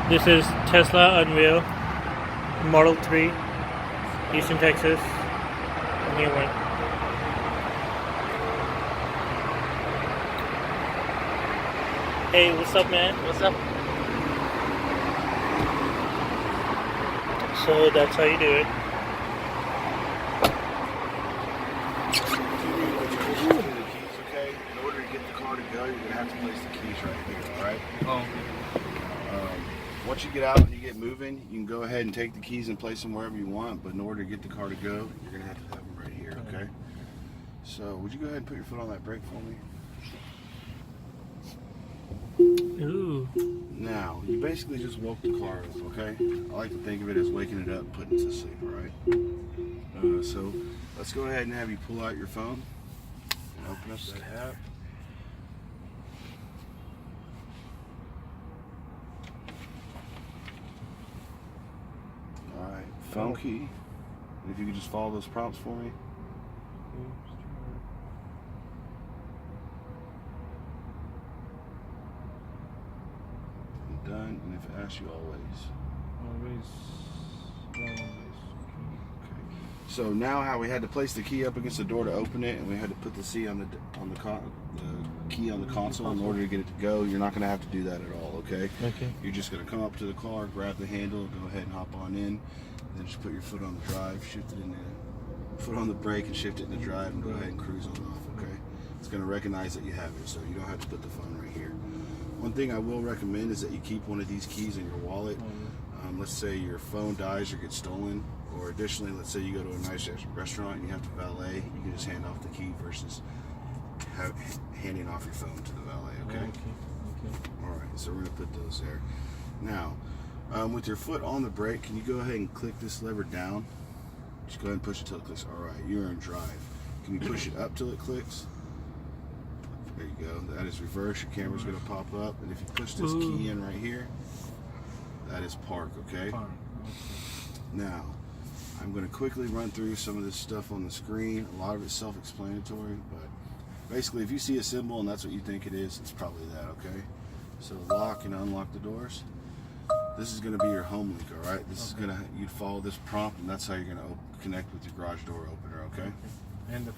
This is Tesla Unreal Model 3, Houston, Texas. New one. Hey, what's up, man? What's up? So that's how you do it. Okay, in order to get the car to go, you're gonna have to place the keys right here. All right. Oh. Once you get out and you get moving, you can go ahead and take the keys and place them wherever you want. But in order to get the car to go, you're gonna have to have them right here. Okay. So would you go ahead and put your foot on that brake for me? Ooh. Now, you basically just woke the car up, okay? I like to think of it as waking it up and putting it to sleep, all right? So let's go ahead and have you pull out your phone and open up that app. All right, phone key. And if you could just follow those prompts for me. Done, and if it asks you always. So now, how we had to place the key up against the door to open it, and we had to put the key on the console in order to get it to go. You're not going to have to do that at all, okay? Okay. You're just going to come up to the car, grab the handle, go ahead and hop on in, then just put your foot on the drive, shift it in there, foot on the brake and shift it in the drive, and go ahead and cruise on off, okay? It's going to recognize that you have it, so you don't have to put the phone right here. One thing I will recommend is that you keep one of these keys in your wallet. Let's say your phone dies or gets stolen, or additionally, let's say you go to a nice restaurant and you have to valet, you can just hand off the key versus handing off your phone to the valet, okay? Okay. All right, so we're gonna put those there. Now, with your foot on the brake, can you go ahead and click this lever down? Just go ahead and push it till it clicks. All right, you're in drive. Can you push it up till it clicks? There you go. That is reverse. Your camera's going to pop up. And if you push this key in right here, that is park, okay? Now, I'm going to quickly run through some of this stuff on the screen. A lot of it's self-explanatory, but basically if you see a symbol and that's what you think it is, it's probably that, okay? So lock and unlock the doors. This is going to be your home link, all right? This is going to, you'd follow this prompt, and that's how you're going to connect with your garage door opener, okay? And the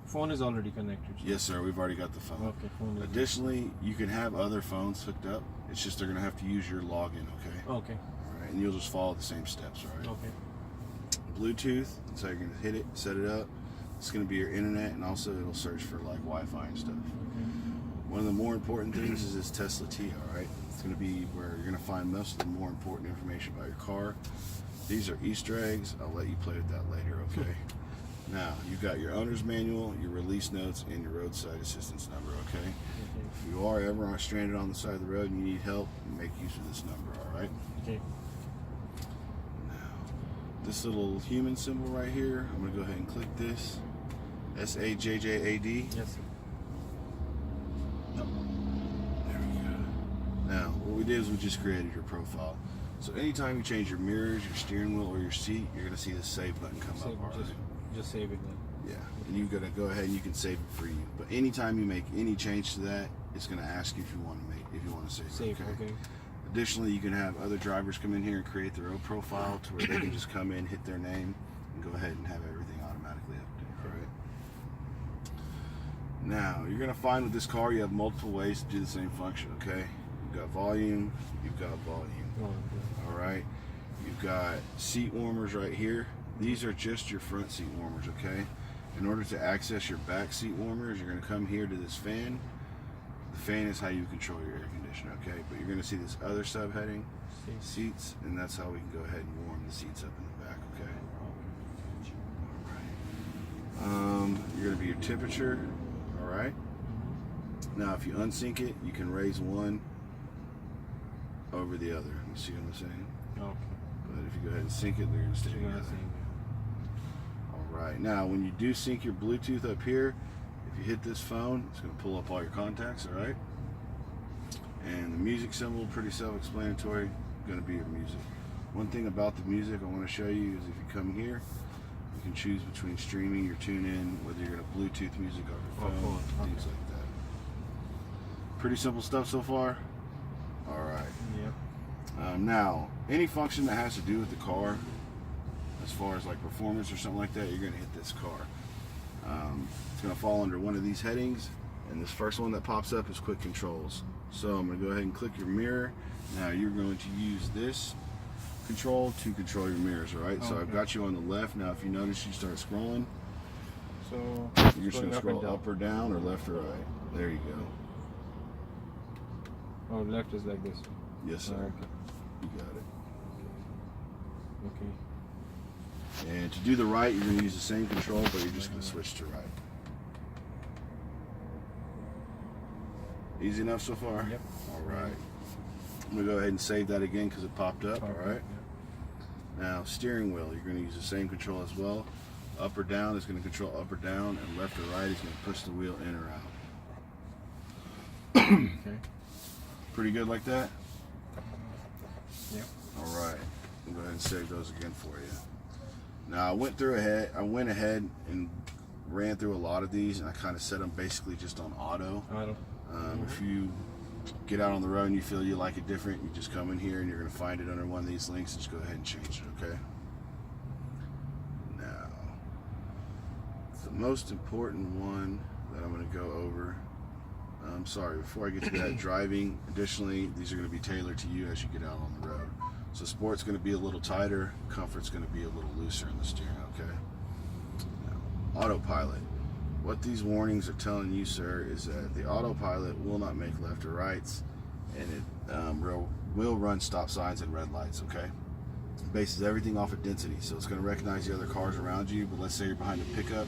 phone is already connected. Yes, sir. We've already got the phone. Okay, phone is Additionally, you can have other phones hooked up. It's just they're going to have to use your login, okay? Okay. All right, and you'll just follow the same steps, all right? Okay. Bluetooth, so you're going to hit it, set it up. It's going to be your internet, and also it'll search for like Wi-Fi and stuff. One of the more important things is this Tesla T, all right? It's going to be where you're going to find most of the more important information about your car. These are Easter eggs. I'll let you play with that later, okay? Now, you've got your owner's manual, your release notes, and your roadside assistance number, okay? If you are ever stranded on the side of the road and you need help, make use of this number, all right? Okay. Now, this little human symbol right here, I'm going to go ahead and click this. SAJJAD. Yes, sir. There we go. Now, what we did is we just created your profile. So anytime you change your mirrors, your steering wheel, or your seat, you're going to see the save button come up. All right? Just save it then. Yeah, and you're going to go ahead and you can save it for you. But anytime you make any change to that, it's going to ask you if you want to save it. Okay. Additionally, you can have other drivers come in here and create their own profile to where they can just come in, hit their name, and go ahead and have everything automatically updated. All right. Now, you're going to find with this car, you have multiple ways to do the same function, okay? You've got volume, all right? You've got seat warmers right here. These are just your front seat warmers, okay? In order to access your back seat warmers, you're going to come here to this fan. The fan is how you control your air conditioner, okay? But you're going to see this other subheading, seats, and that's how we can go ahead and warm the seats up in the back, okay? All right. You're going to be your temperature, all right? Now, if you unsync it, you can raise one over the other. You see what I'm saying? Okay. But if you go ahead and sync it, they're going to stay together. All right. Now, when you do sync your Bluetooth up here, if you hit this phone, it's going to pull up all your contacts, all right? And the music symbol, pretty self-explanatory, going to be your music. One thing about the music I want to show you is if you come here, you can choose between streaming your TuneIn, whether you're going to Bluetooth music off your phone, things like that. Pretty simple stuff so far. All right. Yep. Now, any function that has to do with the car, as far as like performance or something like that, you're going to hit this car. It's going to fall under one of these headings, and this first one that pops up is quick controls. So I'm going to go ahead and click your mirror. Now you're going to use this control to control your mirrors, all right? So I've got you on the left. Now if you notice, you start scrolling. So You're just going to scroll up or down or left or right. There you go. Oh, left is like this. Yes, sir. Okay. You got it. Okay. And to do the right, you're going to use the same control, but you're just going to switch to right. Easy enough so far? Yep. All right. I'm going to go ahead and save that again because it popped up. All right. Now, steering wheel, you're going to use the same control as well. Up or down is going to control up or down, and left or right is going to push the wheel in or out. Okay. Pretty good like that? Yep. All right. I'll go ahead and save those again for you. Now, I went ahead and ran through a lot of these, and I kind of set them basically just on auto. If you get out on the road and you feel you like it different, you just come in here and you're going to find it under one of these links and just go ahead and change it, okay? Now, the most important one that I'm going to go over, I'm sorry, before I get to that, driving, additionally, these are going to be tailored to you as you get out on the road. So sport's going to be a little tighter, comfort's going to be a little looser in the steering, okay? Now, autopilot. What these warnings are telling you, sir, is that the autopilot will not make left or rights, and it will run stop signs and red lights, okay? It bases everything off of density, so it's going to recognize the other cars around you, but let's say you're behind a pickup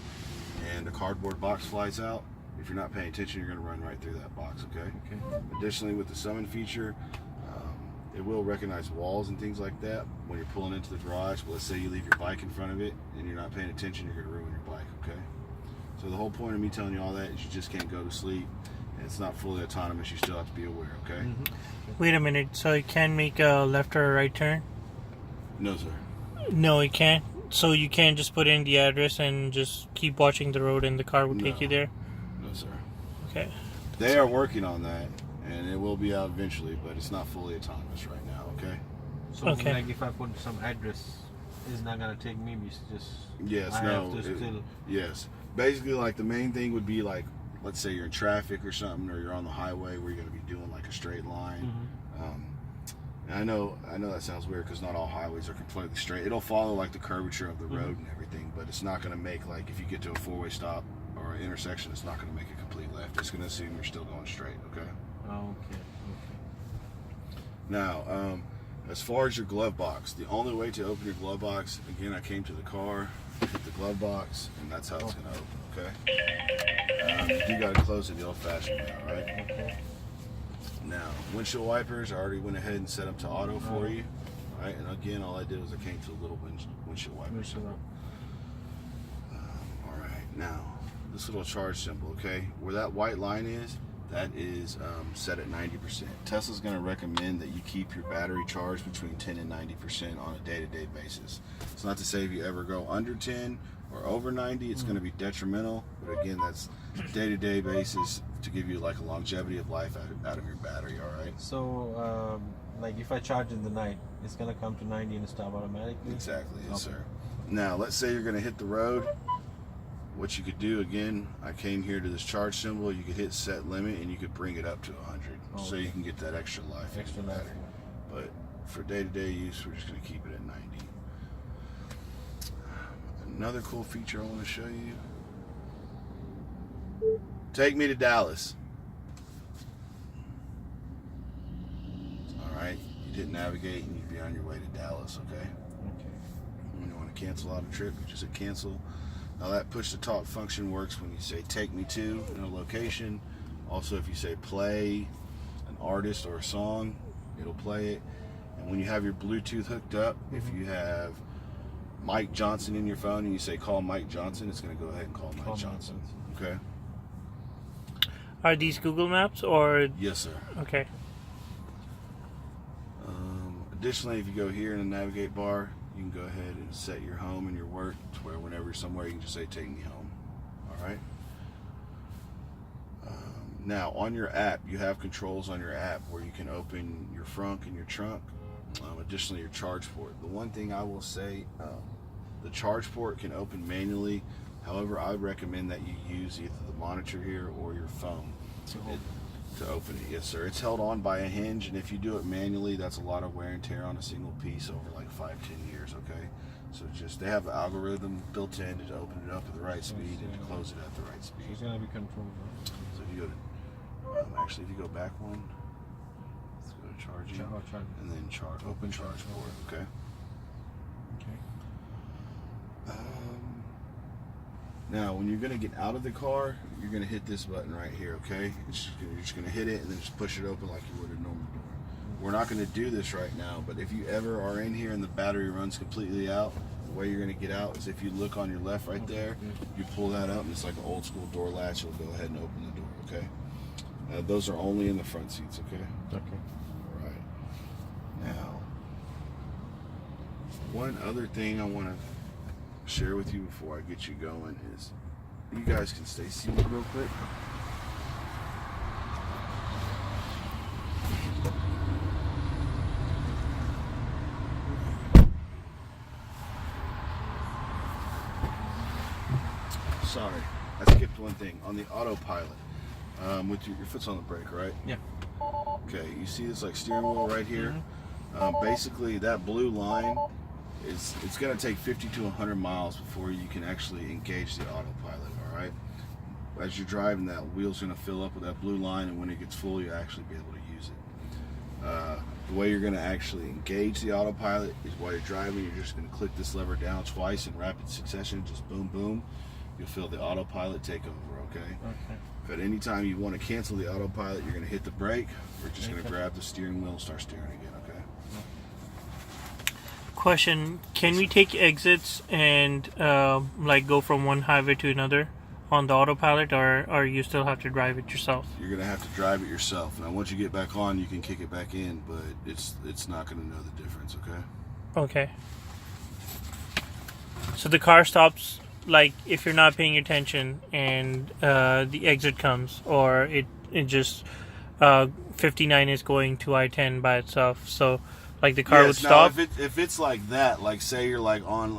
and a cardboard box flies out. If you're not paying attention, you're going to run right through that box, okay? Additionally, with the summon feature, it will recognize walls and things like that when you're pulling into the garage, but let's say you leave your bike in front of it and you're not paying attention, you're going to ruin your bike, okay? So the whole point of me telling you all that is you just can't go to sleep, and it's not fully autonomous. You still have to be aware, okay? Wait a minute. So it can make a left or a right turn? No, sir. No, it can't. So you can't just put in the address and just keep watching the road, and the car will take No. you there? No, sir. Okay. They are working on that, and it will be out eventually, but it's not fully autonomous right now, okay? So Okay. like if I put some address, it's not gonna take me. It's just Yes, I no. have to still. Yes. Basically, like the main thing would be like, let's say you're in traffic or something, or you're on the highway where you're going to be doing like a straight line. And I know that sounds weird because not all highways are completely straight. It'll follow like the curvature of the road and everything, but it's not going to make like if you get to a four-way stop or an intersection, it's not going to make a complete left. It's going to assume you're still going straight. Okay. Okay. Now, as far as your glove box, the only way to open your glove box, again, I came to the car, hit the glove box, and that's how it's going to open, okay? You do got to close it the old-fashioned way, all right? Okay. Now, windshield wipers, I already went ahead and set them to auto for you, all right? And again, all I did was I came to the little windshield wipers. All right, now, this little charge symbol, okay? Where that white line is, that is set at 90%. Tesla's going to recommend that you keep your battery charged between 10 and 90% on a day-to-day basis. It's not to say if you ever go under 10 or over 90, it's going to be detrimental. But again, that's day-to-day basis to give you like a longevity of life out of your battery, all right? So, like if I charge in the night, it's gonna come to 90 and stop automatically? Exactly, yes, Okay. sir. Now, let's say you're going to hit the road. What you could do, again, I came here to this charge symbol. You could hit set limit and you could bring it up to 100, so you can get that extra life. in Extra your life. battery. But for day-to-day use, we're just going to keep it at 90. Another cool feature I want to show you. Take me to Dallas. All right, you didn't navigate and you'd be on your way to Dallas, okay? Okay. When you want to cancel out a trip, you just hit cancel. Now that push to talk function works when you say take me to in a location. Also, if you say play an artist or a song, it'll play it. And when you have your Bluetooth hooked up, if you have Mike Johnson in your phone and you say call Mike Johnson, it's going to go ahead and call Mike Johnson. Okay? Are these Google Maps or... Yes, sir. Okay. Additionally, if you go here in the navigate bar, you can go ahead and set your home and your work to where whenever you're somewhere, you can just say, take me home. All right? Now, on your app, you have controls on your app where you can open your frunk and your trunk. Additionally, your charge port. The one thing I will say, the charge port can open manually. However, I would recommend that you use either the monitor here or your phone to open it. Yes, sir. It's held on by a hinge, and if you do it manually, that's a lot of wear and tear on a single piece over like 5-10 years. Okay, so just they have an algorithm built in to open it up at the right speed and to close it at the right speed. It's gonna be controlled. Right? So if you go to actually, if you go back one, let's go to charging, and then open charge port. Okay. Okay. Now, when you're going to get out of the car, you're going to hit this button right here, okay? You're just going to hit it and then just push it open like you would a normal door. We're not going to do this right now, but if you ever are in here and the battery runs completely out, the way you're going to get out is if you look on your left right there, you pull that up and it's like an old school door latch. It'll go ahead and open the door, okay? Those are only in the front seats, okay? Okay. All right. Now, one other thing I want to share with you before I get you going is you guys can stay seated real quick. Sorry, I skipped one thing on the autopilot. With your foot's on the brake, right? Yeah. Okay, you see this like steering wheel right here? Basically, that blue line it's going to take 50 to 100 miles before you can actually engage the autopilot, all right? As you're driving, that wheel's going to fill up with that blue line, and when it gets full, you'll actually be able to use it. The way you're going to actually engage the autopilot is while you're driving, you're just going to click this lever down twice in rapid succession, just boom, boom. You'll feel the autopilot take over, okay? Okay. If at any time you want to cancel the autopilot, you're going to hit the brake. We're just going to grab the steering wheel and start steering again, okay? Question: can we take exits and like go from one highway to another on the autopilot, or you still have to drive it yourself? You're gonna have to drive it yourself. Now, once you get back on, you can kick it back in, but it's not gonna know the difference, okay? Okay. So the car stops like if you're not paying attention and the exit comes, or it just 59 is going to I-10 by itself. So like the car would stop. If it's like that, like say you're like on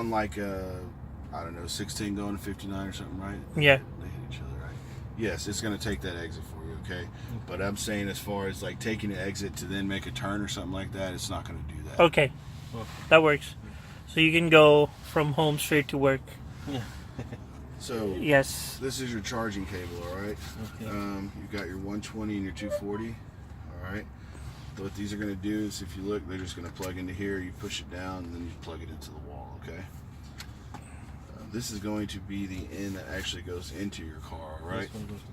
like I don't know, 16 going to 59 or something, right? Yeah. They hit each other, right? Yes, it's gonna take that exit for you, okay? But I'm saying as far as like taking an exit to then make a turn or something like that, it's not gonna do that. Okay, that works. So you can go from home straight to work. Yeah. So Yes. this is your charging cable, all right? Okay. You've got your 120 and your 240, all right? So what these are going to do is, if you look, they're just going to plug into here. You push it down, and then you plug it into the wall, okay? This is going to be the end that actually goes into your car, all right? This one goes to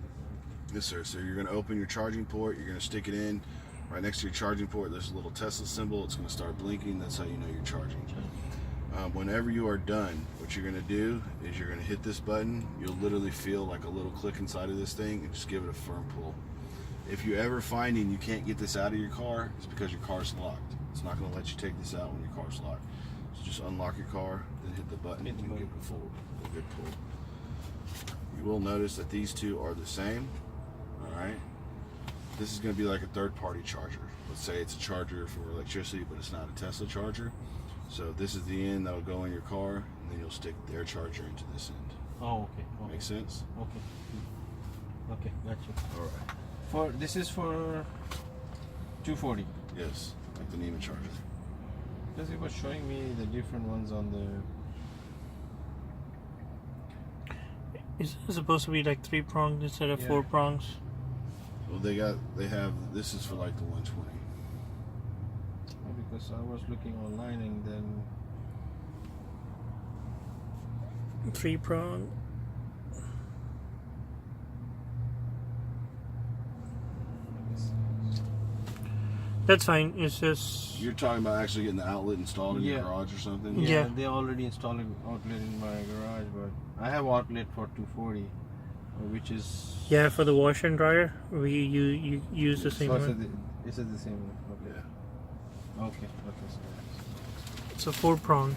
the Yes, sir. So you're going to open your charging port. You're going to stick it in. Right next to your charging port, there's a little Tesla symbol. It's going to start blinking. That's how you know you're charging. Whenever you are done, what you're going to do is you're going to hit this button. You'll literally feel like a little click inside of this thing, and just give it a firm pull. If you're ever finding you can't get this out of your car, it's because your car's locked. It's not going to let you take this out when your car's locked. So just unlock your car, then hit the button, and give it a good pull. You will notice that these two are the same. All right. This is going to be like a third-party charger. Let's say it's a charger for electricity, but it's not a Tesla charger. So this is the end that'll go in your car, and then you'll stick their charger into this end. Oh, okay. Okay. Make sense? Okay. Okay, gotcha. All right. This is for 240. Yes, like the NEMA charger. Because it was showing me the different ones on the. Is it supposed to be like 3 prongs instead of Yeah. 4 prongs? Well, they have, this is for like the 120. Because I was looking online and then 3 prong. That's fine. It's just You're talking about actually getting the outlet installed in your Yeah. garage or something? Yeah. they already installed an outlet in my garage, but I have outlet for 240, which is yeah, for the washer and dryer, you use the same so one. Is it the same one? Okay. Yeah. Okay. So It's a 4 prong.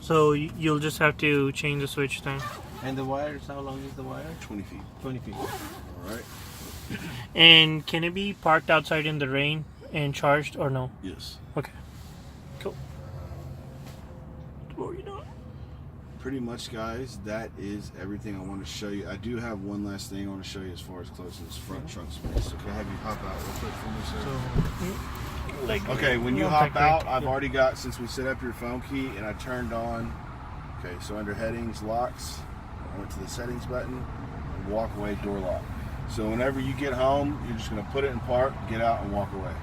So you'll just have to change the switch then. and the wires, how long is the wire? 20 feet. 20 feet. All right. And can it be parked outside in the rain and charged or no? Yes. Okay. Cool. What were you doing? Pretty much, guys, that is everything I want to show you. I do have one last thing I want to show you as far as closing this front trunk space. So can I have you hop out real quick for me, sir? Like, Okay, when you no, hop like, out, yeah. I've already got, since we set up your phone key and I turned on, okay, so under headings, locks, I went to the settings button, and walk away, door lock. So whenever you get home, you're just going to put it in park, get out, and walk away.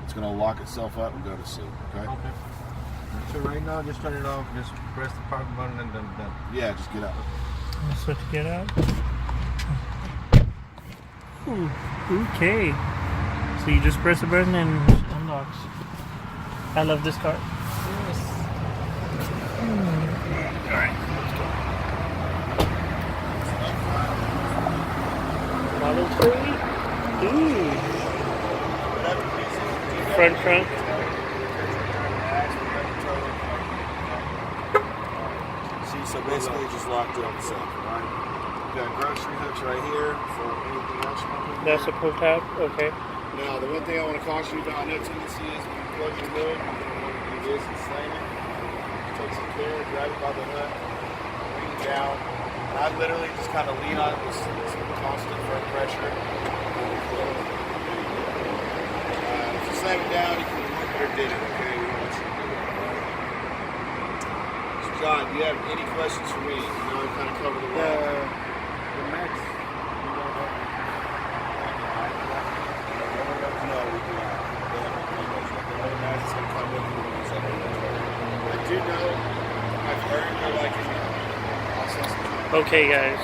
It's going to lock itself up and go to sleep, okay? Okay. So right now, just turn it off. Just press the park button and then done. Yeah, just get out. So to get out. Ooh, okay. So you just press the button and it unlocks. I love this car. Alright, let's go. Model 3? Ooh. Front trunk. See, so basically it just locked up itself, right? You got grocery hooks right here for anything else you want to do. That's a pull tab. Okay. Now, the one thing I want to caution you about, I know tendency is when you plug your hood, you want to do this and slam it. Take some care, grab it by the hook, lean down. And I literally just kind of lean on it with some constant front pressure. If you slam it down, you can remove it or did it, okay? We want you to do it, all right? So, John, do you have any questions for me? You know, I kind of covered the wall. The max. No, we do not. They have a promos. The other match is going to come with you when it's up there. I do know, I've heard they're like in the process. Okay, guys.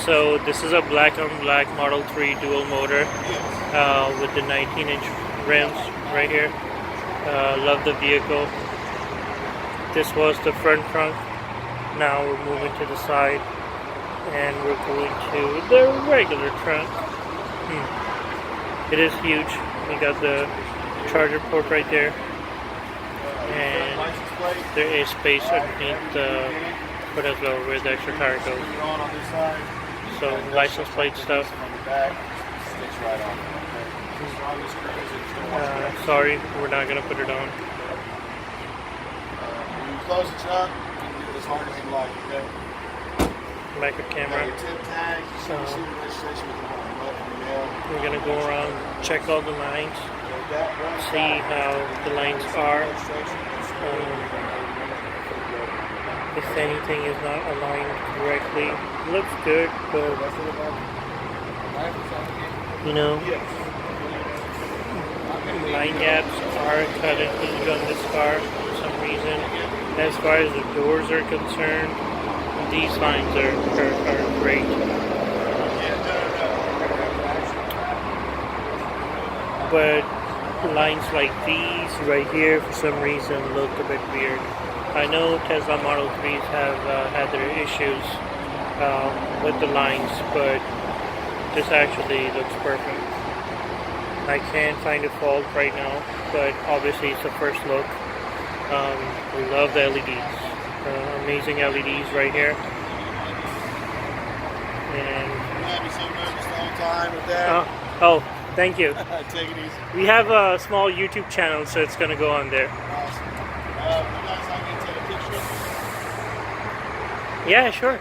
So this is a black on black Model 3 dual motor with the 19-inch rims right here. Love the vehicle. This was the front trunk. Now we're moving to the side and we're going to the regular trunk. It is huge. We got the charger port right there, and there is space underneath the foot as well where the extra tire goes. So license plate stuff. Sorry, we're not gonna put it on. When you close the trunk, you can do it as hard as you like, okay? Backup camera. Your tip tag, you So, see the registration with the button in the mail. we're gonna go around, check all the lines, see how the lines are. If anything is not aligned correctly, looks good, but you know, line gaps are kind of huge on this car for some reason. As far as the doors are concerned, these lines are great. But lines like these right here for some reason look a bit weird. I know Tesla Model 3s have had their issues with the lines, but this actually looks perfect. I can't find a fault right now, but obviously it's the first look. We love the LEDs. Amazing LEDs right here. And oh, thank you. Take it easy. We have a small YouTube channel, so it's gonna go on there. Awesome. You guys like me to take a picture? Yeah, sure.